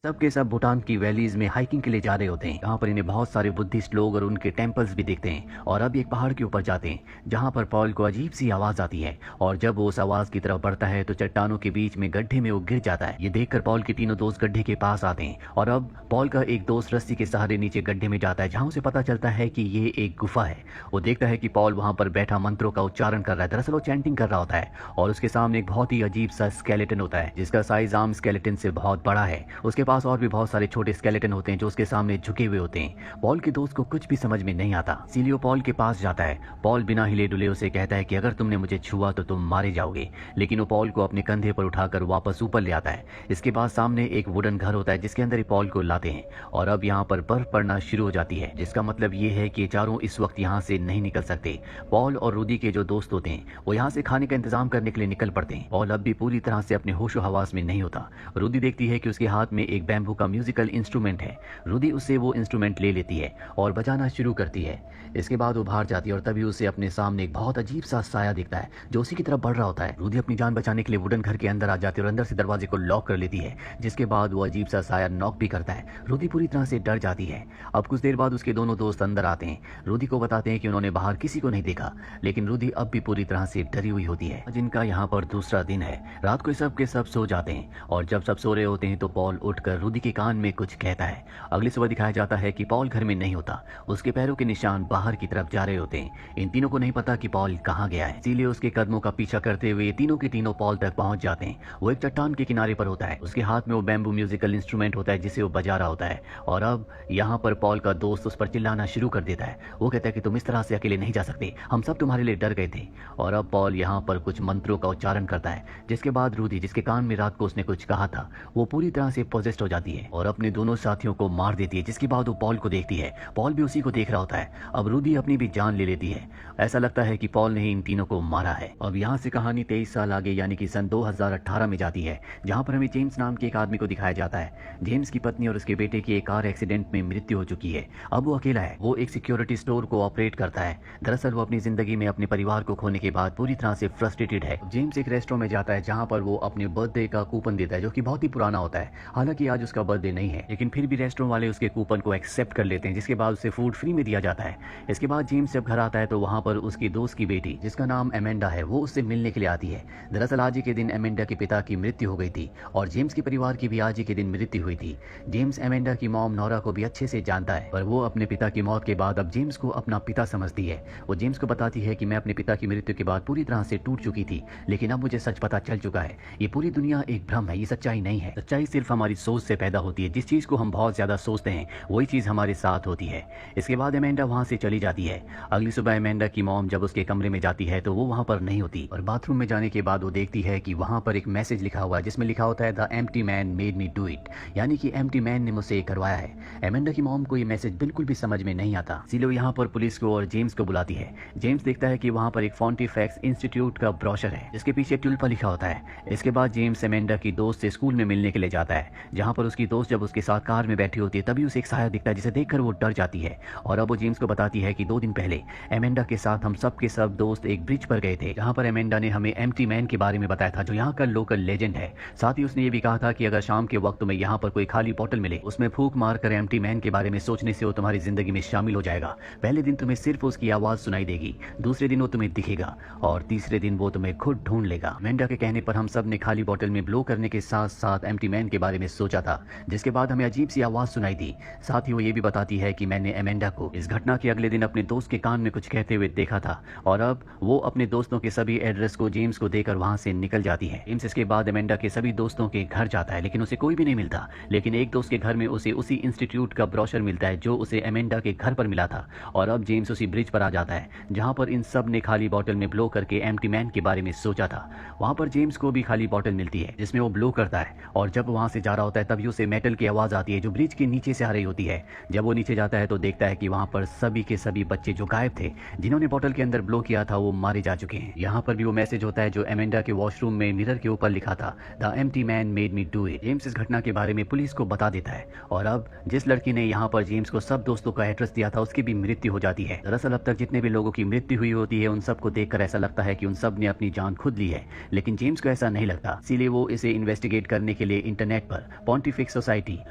सब के सब भूटान की वैलीज में हाइकिंग के लिए जा रहे होते हैं। यहाँ पर इन्हें बहुत सारे बुद्धिस्ट लोग और उनके टेम्पल्स भी दिखते हैं और अब एक पहाड़ के ऊपर जाते हैं जहाँ पर पॉल को अजीब सी आवाज आती है और जब वो उस आवाज की तरफ बढ़ता है तो चट्टानों के बीच में गड्ढे में वो गिर जाता है। ये देखकर पॉल के तीनों दोस्त गड्ढे के पास आते हैं और अब पॉल का एक दोस्त रस्सी के सहारे नीचे गड्ढे में जाता है जहाँ उसे पता चलता है कि ये एक गुफा है। वो देखता है कि पॉल वहाँ पर बैठा मंत्रों का उच्चारण कर रहा है। दरअसल वो चैंटिंग कर रहा होता है और उसके सामने एक बहुत ही अजीब सा स्केलेटन होता है जिसका साइज आम स्केलेटन से बहुत बड़ा है। उसके पास और भी बहुत सारे छोटे स्केलेटन होते हैं जो उसके सामने झुके हुए होते हैं। पॉल के दोस्त को कुछ भी समझ में नहीं आता। इसीलिए पॉल के पास जाता है। पॉल बिना हिले डुले उसे कहता है कि अगर तुमने मुझे छुआ तो तुम मारे जाओगे, लेकिन वो पॉल को अपने कंधे पर उठाकर वापस ऊपर ले आता है। इसके बाद सामने एक वुडन घर होता है जिसके अंदर ही पॉल को लाते हैं और अब यहाँ पर बर्फ पड़ना शुरू हो जाती है जिसका मतलब ये है कि चारों इस वक्त यहाँ से नहीं निकल सकते। पॉल और रूदी के जो दोस्त होते हैं वो यहाँ से खाने का इंतजाम करने के लिए निकल पड़ते हैं। पॉल अब भी पूरी तरह से अपने होशो हवास में नहीं होता। रूदी देखती है कि उसके हाथ में एक बैम्बू का म्यूजिकल इंस्ट्रूमेंट है। रूदी उससे वो इंस्ट्रूमेंट ले लेती है और बजाना शुरू करती है। इसके बाद वो बाहर जाती है और तभी उसे अपने सामने एक बहुत अजीब सा साया दिखता है जो उसी की तरफ बढ़ रहा होता है। रूदी अपनी जान बचाने के लिए वुडन घर के अंदर आ जाती है और अंदर से दरवाजे को लॉक कर लेती है जिसके बाद वो अजीब सा साया नॉक भी करता है। रूदी पूरी तरह से डर जाती है। अब कुछ देर बाद उसके दोनों दोस्त अंदर आते हैं। रूदी को बताते हैं कि उन्होंने बाहर किसी को नहीं देखा, लेकिन रूदी अब भी पूरी तरह से डरी हुई होती है। जिनका यहाँ पर दूसरा दिन है। रात को सब के सब सो जाते हैं और जब सब सो रहे होते हैं तो पॉल उठकर रूदी के कान में कुछ कहता है। अगली सुबह दिखाया जाता है कि पॉल घर में नहीं होता। उसके पैरों के निशान बाहर की तरफ जा रहे होते हैं। इन तीनों को नहीं पता कि पॉल कहाँ गया है, इसीलिए उसके कदमों का पीछा करते हुए तीनों के तीनों पॉल तक पहुंच जाते हैं। वो एक चट्टान के किनारे पर होता है। उसके हाथ में वो बैम्बू म्यूजिकल इंस्ट्रूमेंट होता है जिसे वो बजा रहा होता है और अब यहाँ पर पॉल का दोस्त उस पर चिल्लाना शुरू कर देता है। वो कहता है कि तुम इस तरह से अकेले नहीं जा सकते, हम सब तुम्हारे लिए डर गए थे। और अब पॉल यहाँ पर कुछ मंत्रों का उच्चारण करता है जिसके बाद रूदी जिसके कान में रात को उसने कुछ कहा था वो पूरी तरह से पोजेस्ड हो जाती है और अपने दोनों साथियों को मार देती है। जिसके बाद वो पॉल को देखती है। पॉल भी उसी को देख रहा होता है। अब रूदी अपनी भी जान ले लेती है। ऐसा लगता है कि पॉल ने ही इन तीनों को मारा है। अब यहाँ से कहानी 23 साल आगे यानी कि सन 2018 में जाती है जहाँ पर हमें जेम्स नाम के एक आदमी को दिखाया जाता है। जेम्स की पत्नी और उसके बेटे की एक कार एक्सीडेंट में मृत्यु हो चुकी है। अब वो अकेला है। वो एक सिक्योरिटी स्टोर को ऑपरेट करता है। दरअसल वो अपनी जिंदगी में अपने परिवार को खोने के बाद पूरी तरह से फ्रस्ट्रेटेड है। जेम्स एक रेस्टोरेंट में जाता है जहाँ पर वो अपने बर्थडे का कूपन देता है जो कि बहुत ही पुराना होता है। हालांकि आज उसका बर्थडे नहीं है, लेकिन फिर भी रेस्टोरेंट वाले उसके कूपन को एक्सेप्ट कर लेते हैं जिसके बाद उसे फूड फ्री में दिया जाता है। इसके बाद जेम्स जब घर आता है तो वहाँ पर उसकी दोस्त की बेटी जिसका नाम एमेंडा है वो उससे मिलने के लिए आती है। दरअसल आज ही के दिन एमेंडा के पिता की मृत्यु हो गई थी और जेम्स के परिवार की भी आज ही के दिन मृत्यु हुई थी। जेम्स एमेंडा की मॉम नोरा को भी अच्छे से जानता है पर वो अपने पिता की मौत के बाद अब जेम्स को अपना पिता समझती है। वो जेम्स को बताती है कि मैं अपने पिता की मृत्यु के बाद पूरी तरह से टूट चुकी थी, लेकिन अब मुझे सच पता चल चुका है। ये पूरी दुनिया एक भ्रम है, ये सच्चाई नहीं है। सच्चाई सिर्फ हमारी सोच से पैदा होती है। जिस चीज को हम बहुत ज्यादा सोचते हैं वही चीज हमारे साथ होती है। इसके बाद एमेंडा वहां से चली जाती है। अगली सुबह एमेंडा की मॉम जब उसके कमरे में जाती है तो वो वहां पर नहीं होती और बाथरूम में जाने के बाद वो देखती है कि वहां पर एक मैसेज लिखा हुआ है जिसमें लिखा होता है the empty man made me do it, यानी कि एम्प्टी मैन ने मुझसे करवाया है। एमेंडा की मॉम को ये मैसेज बिल्कुल भी समझ में नहीं आता, इसीलिए वो यहाँ पर पुलिस को और जेम्स को बुलाती है। जेम्स देखता है कि वहाँ पर एक फॉन्टिफैक्स इंस्टीट्यूट का ब्रोशर है जिसके पीछे ट्यूल्पा लिखा होता है। इसके बाद जेम्स एमेंडा की दोस्त से स्कूल में मिलने के लिए जाता है जहाँ पर उसकी दोस्त जब उसके साथ कार में बैठी होती है तभी उसे एक साया दिखता है जिसे देखकर वो डर जाती है और अब वो जेम्स को बताती है कि 2 दिन पहले एमेंडा के साथ हम सब के सब दोस्त एक ब्रिज पर गए थे जहाँ पर एमेंडा ने हमें एम्प्टी मैन के बारे में बताया था जो यहाँ का लोकल लेजेंड है। साथ ही उसने ये भी कहा था कि अगर शाम के वक्त में यहाँ पर कोई खाली बोतल मिले उसमें फूंक मार कर एम्प्टी मैन के बारे में सोचने से वो तुम्हारी जिंदगी में शामिल हो जाएगा। पहले दिन तुम्हें सिर्फ उसकी आवाज सुनाई देगी, दूसरे दिन वो तुम्हें दिखेगा और तीसरे दिन वो तुम्हें खुद ढूंढ लेगा। एमेंडा के कहने पर हम सब ने खाली बोतल में ब्लो करने के साथ साथ एम्प्टी मैन के बारे में सोचा था जिसके बाद हमें अजीब सी आवाज सुनाई दी। साथ ही वो ये भी बताती है कि मैंने एमेंडा को इस घटना के अगले दिन अपने दोस्त के कान में कुछ कहते हुए देखा था और अब वो अपने दोस्तों के सभी एड्रेस को जेम्स को देकर वहां से निकल जाती है। जेम्स इसके बाद एमेंडा के सभी दोस्तों के घर जाता है लेकिन उसे कोई भी नहीं मिलता, लेकिन एक दोस्त के घर में उसे उसी इंस्टीट्यूट का ब्रोशर मिलता है जो उसे एमेंडा के घर पर मिला था और अब जेम्स उसी ब्रिज पर आ जाता है जहां पर इन सब ने खाली बोतल में ब्लो करके एम्प्टी मैन के बारे में सोचा था। वहां पर जेम्स को भी खाली बोतल मिलती है जिसमें वो ब्लो करता है और जब वहां से जा रहा होता है तभी उसे मेटल की आवाज आती है जो ब्रिज के नीचे से आ रही होती है। जब वो नीचे जाता है तो देखता है कि वहां पर सभी के सभी बच्चे जो गायब थे जिन्होंने बोतल के अंदर ब्लो किया था वो मारे जा चुके हैं। यहाँ पर भी वो मैसेज होता है जो एमेंडा के वॉशरूम में मिरर के ऊपर लिखा था the empty man made me do it. James इस घटना के बारे में पुलिस को बता देता है और अब जिस लड़की ने यहाँ पर जेम्स को सब दोस्तों का एड्रेस दिया था उसकी भी मृत्यु हो जाती है। दरअसल अब तक जितने भी लोगों की मृत्यु हुई होती है उन सबको देखकर ऐसा लगता है कि उन सब ने अपनी जान खुद ली है, लेकिन जेम्स को ऐसा नहीं लगता। इसीलिए वो इसे इन्वेस्टिगेट करने के लिए इंटरनेट पर पॉन्टिफिक्स सोसाइटी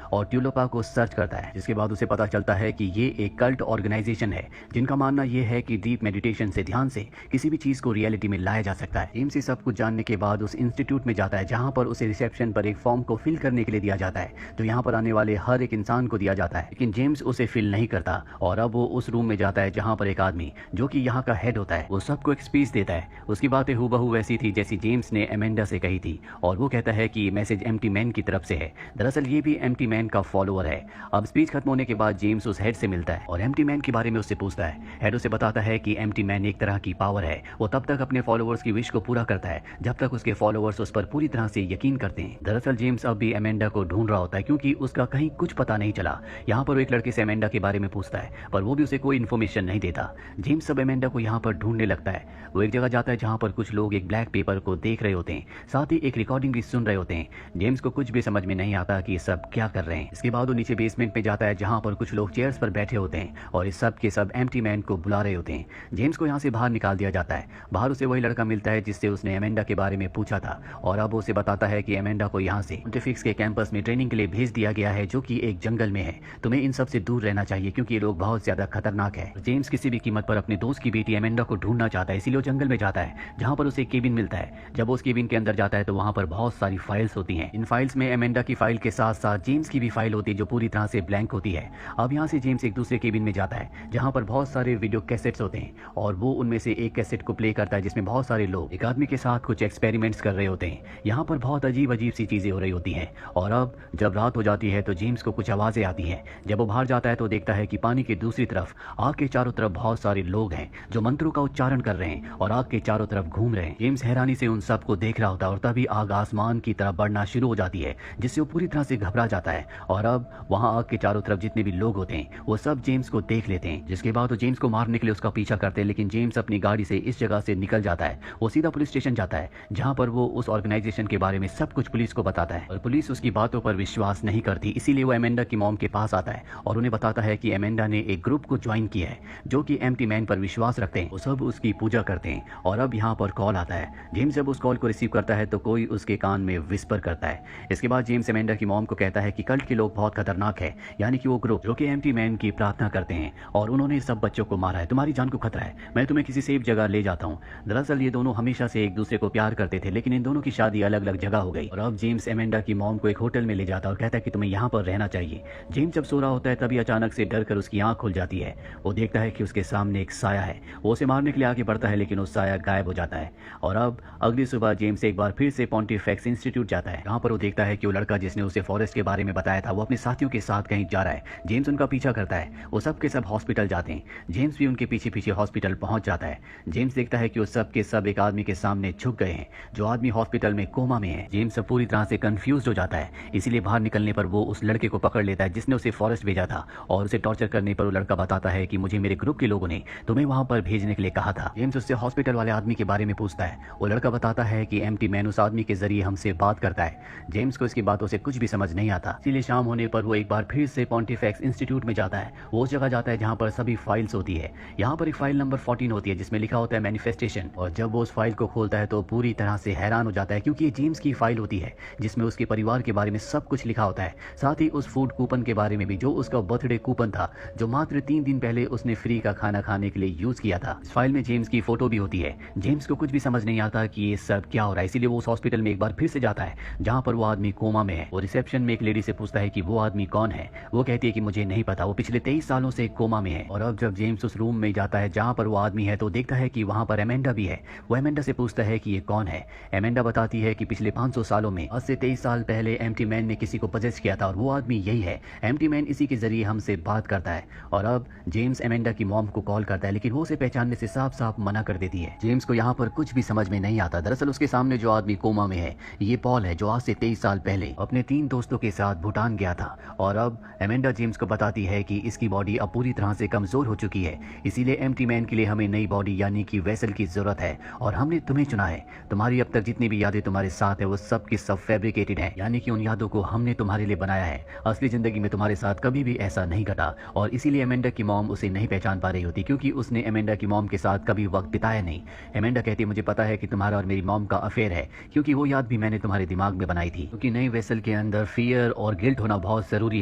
और ट्यूलोपा को सर्च करता है, जिसके बाद उसे पता चलता है कि ये एक कल्ट ऑर्गेनाइजेशन है जिनका मानना यह है कि डीप मेडिटेशन से, ध्यान से किसी भी चीज को रियलिटी में लाया जा सकता है। जेम्स सब कुछ जानने के बाद उस इंस्टीट्यूट में जाता है जहां पर उसे रिसेप्शन पर एक फॉर्म को फिल करने के लिए दिया जाता है जो यहाँ पर आने वाले हर एक इंसान को दिया जाता है, लेकिन जेम्स उसे फिल नहीं करता और अब वो उस रूम में जाता है जहाँ पर एक आदमी जो कि यहाँ का हेड होता है वो सबको एक स्पीच देता है। उसकी बातें हूबहू वैसी थी जैसी जेम्स ने एमेंडा से कही थी और वो कहता है कि मैसेज एम्प्टी मैन की तरफ से है। दरअसल ये भी एम्प्टी मैन का फॉलोअर है। अब स्पीच खत्म होने के बाद जेम्स उस हेड से मिलता है और एम्प्टी मैन के बारे में उससे पूछता है। हेड उसे बताता है कि एम्प्टी मैन एक तरह की पावर है, वो तब तक अपने फॉलोअर्स की विश को पूरा करता है जब तक उसके फॉलोअर्स उस पर पूरी तरह से यकीन करते हैं। दरअसल जेम्स अब भी एमेंडा को ढूंढ रहा होता है क्योंकि उसका कहीं कुछ पता नहीं चला। यहाँ पर वो एक लड़के से एमेंडा के बारे में पूछता है पर वो भी उसे कोई इन्फॉर्मेशन नहीं देता। जेम्स सब एमेंडा को यहाँ पर ढूंढने लगता है। वो एक जगह जाता है जहाँ पर कुछ लोग एक ब्लैक पेपर को देख रहे होते हैं, साथ ही एक रिकॉर्डिंग भी सुन रहे होते हैं। जेम्स को कुछ भी समझ में नहीं आता कि ये सब क्या कर रहे हैं। इसके बाद वो नीचे बेसमेंट में जाता है जहाँ पर कुछ लोग चेयर्स पर बैठे होते हैं और इस सब के सब एम्प्टी मैन को बुला रहे होते हैं। जेम्स को यहाँ से बाहर निकाल दिया जाता है। बाहर उसे वही लड़का मिलता है जिससे उसने एमेंडा के बारे में पूछा था और अब उसे बताता है कि एमेंडा को यहाँ से पॉन्टिफिक्स के कैंपस में ट्रेनिंग के लिए भेज दिया गया है जो कि एक जंगल में है। तुम्हें इन सब से दूर रहना चाहिए क्योंकि ये लोग बहुत ज्यादा खतरनाक है। जेम्स किसी भी कीमत पर अपने दोस्त की बेटी एमेंडा को ढूंढना चाहता है, इसीलिए वो जंगल में जाता है जहाँ पर उसे एक केबिन मिलता है। जब वो उस केबिन के अंदर जाता है तो वहाँ पर बहुत सारी फाइल्स होती हैं। इन फाइल्स में एमेंडा की फाइल के साथ साथ जेम्स की भी फाइल होती है जो पूरी तरह से ब्लैंक होती है। अब यहाँ से जेम्स एक दूसरे केबिन में जाता है जहाँ पर बहुत सारे वीडियो कैसेट्स होते हैं और वो उनमें से एक कैसेट को प्ले करता है जिसमें बहुत सारे लोग एक आदमी के साथ कुछ एक्सपेरिमेंट्स कर रहे होते हैं। यहाँ पर बहुत अजीब अजीब सी चीजें हो रही होती हैं और अब जब रात हो जाती है तो जेम्स को कुछ आवाजें आती हैं। जब वो बाहर जाता है तो देखता है कि पानी के दूसरी तरफ आग के चारों तरफ बहुत सारे लोग हैं जो मंत्रों का उच्चारण कर रहे हैं और आग के चारों तरफ घूम रहे हैं। जेम्स हैरानी से उन सब को देख रहा होता है और तभी आग आसमान की तरफ बढ़ना शुरू हो जाती है जिससे वो पूरी तरह से घबरा जाता है और अब वहाँ आग के चारों तरफ जितने भी लोग होते हैं वो सब जेम्स को देख लेते हैं। जिसके बाद वो जेम्स को मारने के लिए उसका पीछा करते हैं, लेकिन जेम्स अपनी गाड़ी से इस जगह से निकल जाता है। वो सीधा पुलिस स्टेशन जाता है जहाँ पर वो उस ऑर्गेनाइजेशन के बारे में सब कुछ पुलिस को बताता है और पुलिस उसकी बातों पर विश्वास नहीं करती। इसीलिए वो एमेंडा की मॉम के पास आता है और उन्हें बताता है कि एमेंडा ने एक ग्रुप को ज्वाइन किया है जो कि एम्प्टी मैन पर विश्वास रखते हैं। वो सब उसकी पूजा करते हैं और अब यहाँ पर कॉल आता है। जेम्स जब उस कॉल को रिसीव करता है तो कोई उसके कान में विस्पर करता है। इसके बाद जेम्स एमेंडा की मॉम को कहता है कि कल्ट के लोग बहुत खतरनाक है, यानी कि वो ग्रुप जो कि एम्प्टी मैन की प्रार्थना करते हैं और उन्होंने सब बच्चों को मारा है। तुम्हारी जान को खतरा है, मैं तुम्हें किसी सेफ जगह ले जाता हूँ। दरअसल ये दोनों हमेशा से एक दूसरे को प्यार करते थे लेकिन इन दोनों की शादी अलग अलग जगह हो गई और अब जेम्स एमेंडा की मॉम को एक होटल में ले जाता है और कहता है कि तुम्हें यहाँ पर रहना चाहिए। जेम्स जब सो रहा होता है तभी अचानक से डर कर उसकी आंख खुल जाती है। वो देखता है कि उसके सामने एक साया है। वो उसे मारने के लिए आगे बढ़ता है लेकिन वो साया गायब हो जाता है और अब अगली सुबह जेम्स एक बार फिर से पॉन्टिफिक्स इंस्टीट्यूट जाता है जहाँ पर वो देखता है कि वो लड़का जिसने उसे फॉरेस्ट के बारे में बताया था वो अपने साथियों के साथ कहीं जा रहा है। जेम्स उनका पीछा करता है। वो सब के सब हॉस्पिटल जाते हैं। जेम्स भी उनके पीछे पीछे हॉस्पिटल पहुंच जाता है। जेम्स देखता है कि वो सब के सब एक आदमी के सामने झुक गए हैं जो आदमी हॉस्पिटल में कोमा में है। जेम्स पूरी तरह से कंफ्यूज हो जाता है, इसीलिए बाहर निकलने पर वो उस लड़के को पकड़ लेता है जिसने उसे फॉरेस्ट भेजा था और उसे टॉर्चर करने पर वो लड़का बताता है कि मुझे मेरे ग्रुप के लोगों ने तुम्हें वहां पर भेजने के लिए कहा था। जेम्स उससे हॉस्पिटल वाले आदमी के बारे में पूछता है। वो लड़का बताता है कि एम्प्टी मैन उस आदमी के जरिए हमसे बात करता है। जेम्स को इसकी बातों से कुछ भी समझ नहीं आता, इसीलिए शाम होने पर वो एक बार फिर से पॉन्टिफिक्स इंस्टीट्यूट में जाता है। वो उस जगह जाता है जहाँ पर सभी फाइल्स होती है। यहाँ पर एक फाइल नंबर 14 होती है जिसमें लिखा होता है मैनिफेस्टेशन और जब वो उस फाइल को खोलता है तो पूरी तरह से हैरान हो जाता है क्योंकि ये जेम्स की फाइल होती है जिसमें उसके परिवार के बारे में सब कुछ लिखा होता है, साथ ही उस फूड कूपन के बारे में भी जो उसका बर्थडे कूपन था जो मात्र 3 दिन पहले उसने फ्री का खाना खाने के लिए यूज किया था। इस फाइल में जेम्स की फोटो भी होती है। जेम्स को कुछ भी समझ नहीं आता कि ये सब क्या हो रहा है, इसीलिए वो उस हॉस्पिटल में एक बार फिर से जाता है जहाँ पर वो आदमी कोमा में है। वो रिसेप्शन में एक लेडी से पूछता है कि वो आदमी कौन है। वो कहती है कि मुझे नहीं पता, वो पिछले 23 सालों से कोमा में है। और अब जब जेम्स उस रूम में जाता है जहाँ पर वो आदमी है तो देखता है कि वहाँ पर एमेंडा भी है। वो एमेंडा से पूछता है कि ये कौन है। एमेंडा बताती है कि पिछले 500 सालों में आज से 23 साल पहले एम्प्टी मैन ने किसी को पजेस किया था और वो आदमी यही है। एम्प्टी मैन इसी के जरिए हमसे बात करता है। और अब जेम्स एमेंडा की मॉम को कॉल करता है लेकिन वो उसे पहचानने से साफ साफ मना कर देती है। जेम्स को यहाँ पर कुछ भी समझ में नहीं आता। दरअसल उसके सामने जो आदमी कोमा में है ये पॉल है जो आज से 23 साल पहले अपने 3 दोस्तों के साथ भूटान गया था। और अब एमेंडा जेम्स को बताती है कि इसकी बॉडी अब पूरी तरह से कमजोर हो चुकी है, इसीलिए एम्प्टी मैन के लिए हमें नई बॉडी यानी कि वेसल की जरूरत है और हमने तुम्हें चुना है। तुम्हारी अब तक जितनी भी यादें तुम्हारे साथ है वो सब की सब फैब्रिकेटेड है, यानी कि उन यादों को हमने तुम्हारे लिए बनाया है। असली जिंदगी में तुम्हारे साथ कभी भी ऐसा नहीं घटा। और इसीलिए एमेंडा की मॉम उसे नहीं पहचान पा रही होती क्योंकि उसने एमेंडा की मॉम के साथ कभी वक्त बिताया नहीं। एमेंडा कहती है मुझे पता है कि तुम्हारा और मेरी मॉम का अफेयर है क्योंकि वो याद भी मैंने तुम्हारे दिमाग में बनाई थी, क्योंकि नई वेसल के अंदर फियर और गिल्ट होना बहुत जरूरी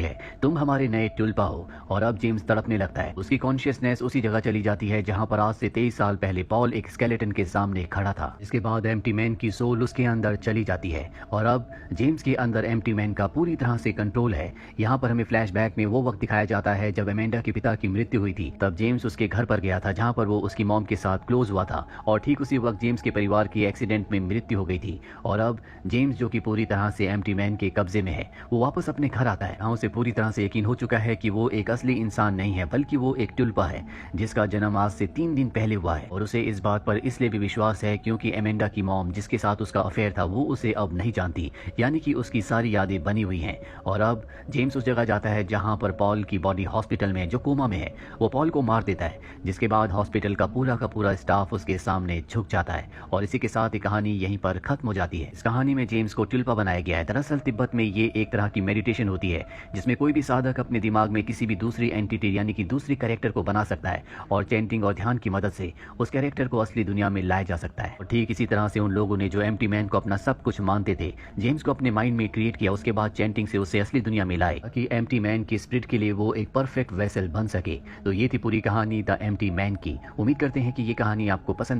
है। तुम हमारे नए टुल्पा हो। और अब जेम्स तड़पने लगता है। उसकी कॉन्शियसनेस उसी जगह चली जाती है जहां पर आज से 23 साल पहले पॉल एक स्केलेटन के सामने खड़ा था। इसके बाद एम्प्टी मैन की सोल उसके अंदर चली जाती है और अब जेम्स के अंदर एम्प्टी मैन का पूरी तरह से कंट्रोल है। यहाँ पर हमें फ्लैशबैक में वो वक्त दिखाया जाता है जब अमेंडा के पिता की मृत्यु हुई थी। तब जेम्स उसके घर पर गया था जहाँ पर वो उसकी मॉम के साथ क्लोज हुआ था और ठीक उसी वक्त जेम्स के परिवार की एक्सीडेंट में मृत्यु हो गई थी। और अब जेम्स जो कि पूरी तरह से एम्प्टी मैन के कब्जे में है, वो वापस अपने घर आता है। यहाँ उसे पूरी तरह से यकीन हो चुका है कि वो एक असली इंसान नहीं है बल्कि वो एक टुल्पा है जिसका जन्म आज से 3 दिन पहले हुआ है। और उसे इस बात पर इसलिए भी विश्वास है क्योंकि अमेंडा की मॉम जिसके साथ उसका अफेयर था वो उसे अब नहीं जानती, यानी कि उसकी सारी यादें बनी हुई हैं। और अब जेम्स उस जगह जाता है जहां पर पॉल की बॉडी हॉस्पिटल में जो कोमा में है। वो पॉल को मार देता है जिसके बाद हॉस्पिटल का पूरा स्टाफ उसके सामने झुक जाता है। और इसी के साथ ये कहानी यहीं पर खत्म हो जाती है। इस कहानी में जेम्स को टुल्पा बनाया गया है। दरअसल तिब्बत में ये एक तरह की मेडिटेशन होती है जिसमें कोई भी साधक अपने दिमाग में किसी भी दूसरी एंटिटी यानी कि दूसरी कैरेक्टर को बना सकता है और चैंटिंग और ध्यान की मदद से उस कैरेक्टर को असली दुनिया में लाया जा सकता है। और ठीक इसी तरह से उन लोगों ने जो एम्प्टी मैन को अपना सब कुछ मानते थे, जेम्स को अपने माइंड में क्रिएट किया, उसके बाद चैंटिंग से उसे असली दुनिया में लाए ताकि एम्प्टी मैन की स्पिरिट के लिए वो एक परफेक्ट वेसल बन सके। तो ये थी पूरी कहानी द एम्प्टी मैन की। उम्मीद करते हैं कि ये कहानी आपको पसंद आई।